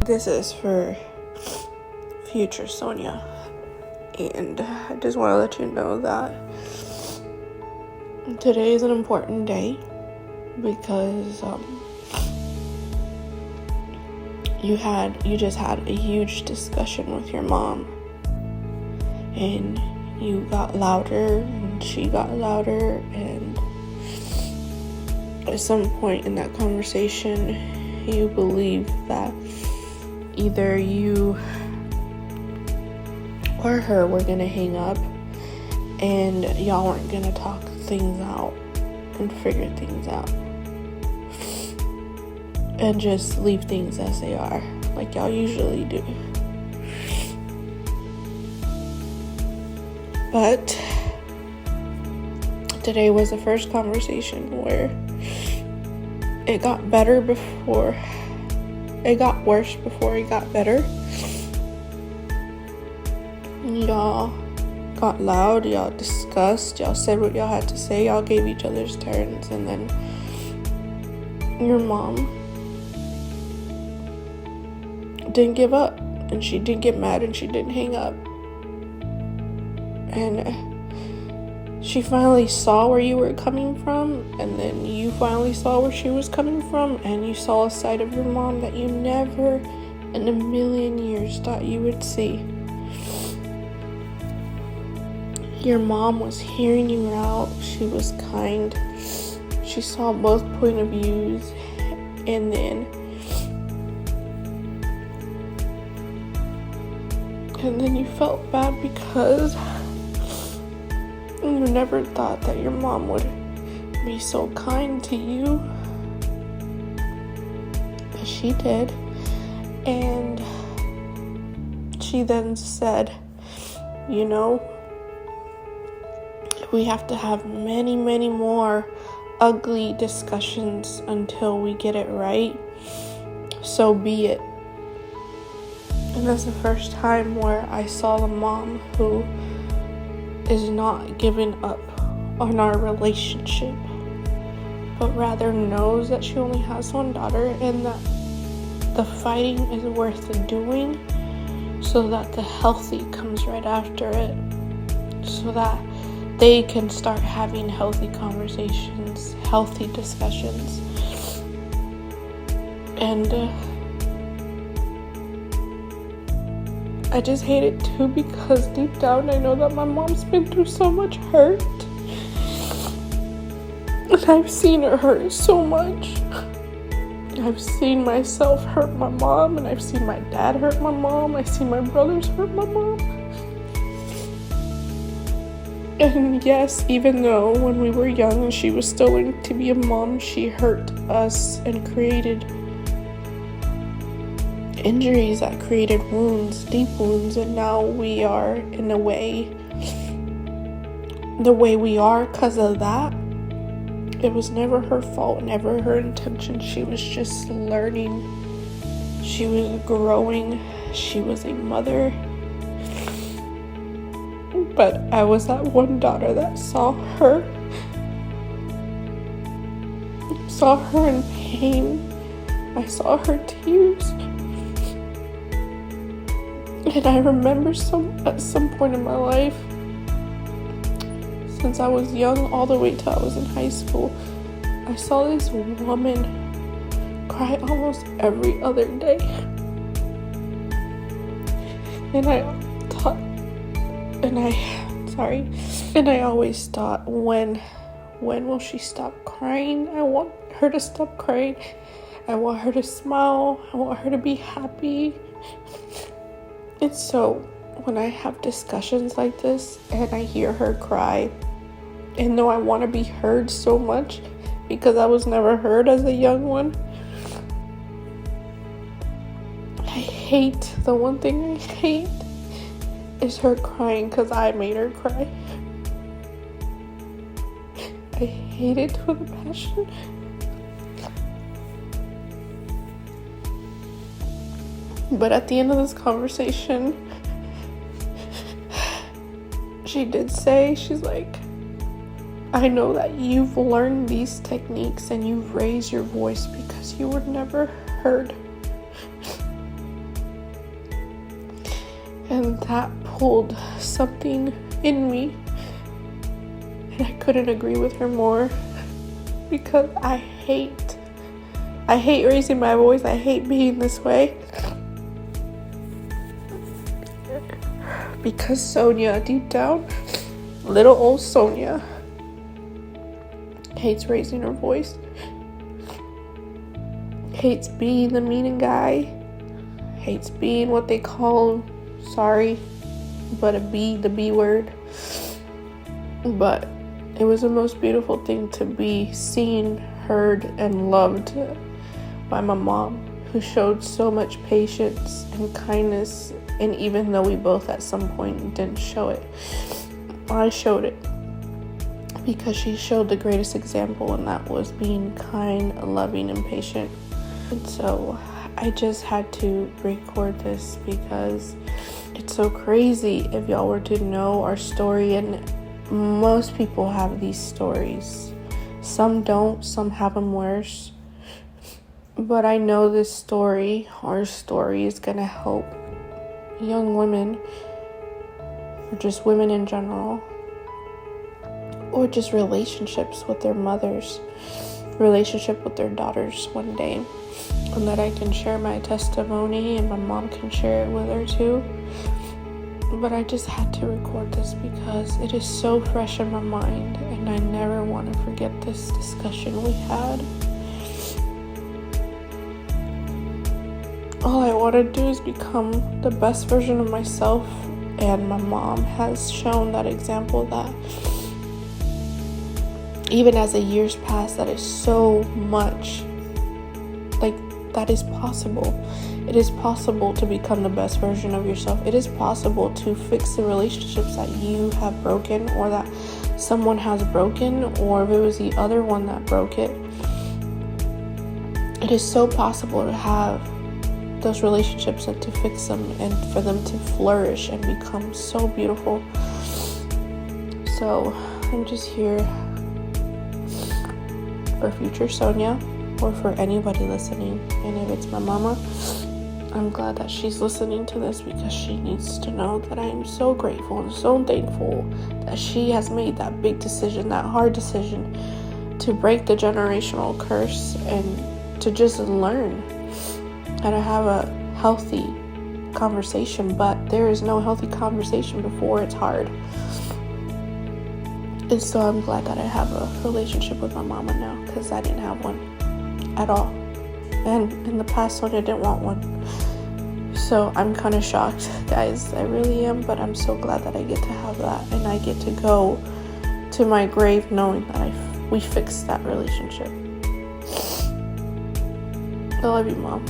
This is for future Sonia, and I just want to let you know that today is an important day because you just had a huge discussion with your mom, and you got louder and she got louder, and at some point in that conversation you believe that either you or her were gonna hang up and y'all weren't gonna talk things out and figure things out and just leave things as they are, like y'all usually do. But today was the first conversation where it got better before it got worse before it got better. Y'all got loud, y'all discussed, y'all said what y'all had to say, y'all gave each other's turns, and then your mom didn't give up, and she didn't get mad, and she didn't hang up. And she finally saw where you were coming from, and then you finally saw where she was coming from, and you saw a side of your mom that you never in a million years thought you would see. Your mom was hearing you out. She was kind. She saw both point of views, and then you felt bad because you never thought that your mom would be so kind to you, but she did. And she then said, we have to have many, many more ugly discussions until we get it right. So be it. And that's the first time where I saw the mom who is not giving up on our relationship, but rather knows that she only has one daughter and that the fighting is worth the doing, so that the healthy comes right after it, so that they can start having healthy conversations, healthy discussions. And I just hate it too, because deep down I know that my mom's been through so much hurt, and I've seen her hurt so much. I've seen myself hurt my mom, and I've seen my dad hurt my mom. I've seen my brothers hurt my mom. And yes, even though when we were young and she was still learning to be a mom, she hurt us and created injuries that created wounds, deep wounds, and now we are in a way the way we are because of that. It was never her fault, never her intention. She was just learning. She was growing. She was a mother. But I was that one daughter that saw her in pain. I saw her tears. And I remember at some point in my life, since I was young all the way till I was in high school, I saw this woman cry almost every other day. And I always thought, when will she stop crying? I want her to stop crying. I want her to smile. I want her to be happy. And so when I have discussions like this and I hear her cry, and though I want to be heard so much because I was never heard as a young one, the one thing I hate is her crying because I made her cry. I hate it with a passion. But at the end of this conversation, she did say, she's like, I know that you've learned these techniques and you've raised your voice because you were never heard. And that pulled something in me. And I couldn't agree with her more, because I hate raising my voice. I hate being this way. Because Sonia, deep down, little old Sonia, hates raising her voice. Hates being the meaning guy. Hates being what they call, sorry, but the B word. But it was the most beautiful thing to be seen, heard, and loved by my mom, who showed so much patience and kindness. And even though we both at some point didn't show it, I showed it, because she showed the greatest example, and that was being kind, loving, and patient. And so I just had to record this, because it's so crazy if y'all were to know our story. And most people have these stories. Some don't, some have them worse. But I know this story, our story, is going to help young women, or just women in general, or just relationships with their mothers, relationship with their daughters one day. And that I can share my testimony, and my mom can share it with her too. But I just had to record this because it is so fresh in my mind, and I never want to forget this discussion we had. All I want to do is become the best version of myself, and my mom has shown that example, that even as the years pass, that is so much, like, that is possible. It is possible to become the best version of yourself. It is possible to fix the relationships that you have broken, or that someone has broken, or if it was the other one that broke it. It is so possible to have those relationships and to fix them, and for them to flourish and become so beautiful. So I'm just here for future Sonia, or for anybody listening. And if it's my mama, I'm glad that she's listening to this, because she needs to know that I am so grateful and so thankful that she has made that big decision, that hard decision, to break the generational curse and to just learn how to have a healthy conversation. But there is no healthy conversation before it's hard. And so I'm glad that I have a relationship with my mama now, because I didn't have one at all. And in the past, Sonia didn't want one. So I'm kind of shocked, guys. I really am. But I'm so glad that I get to have that. And I get to go to my grave knowing that we fixed that relationship. I love you, Mom.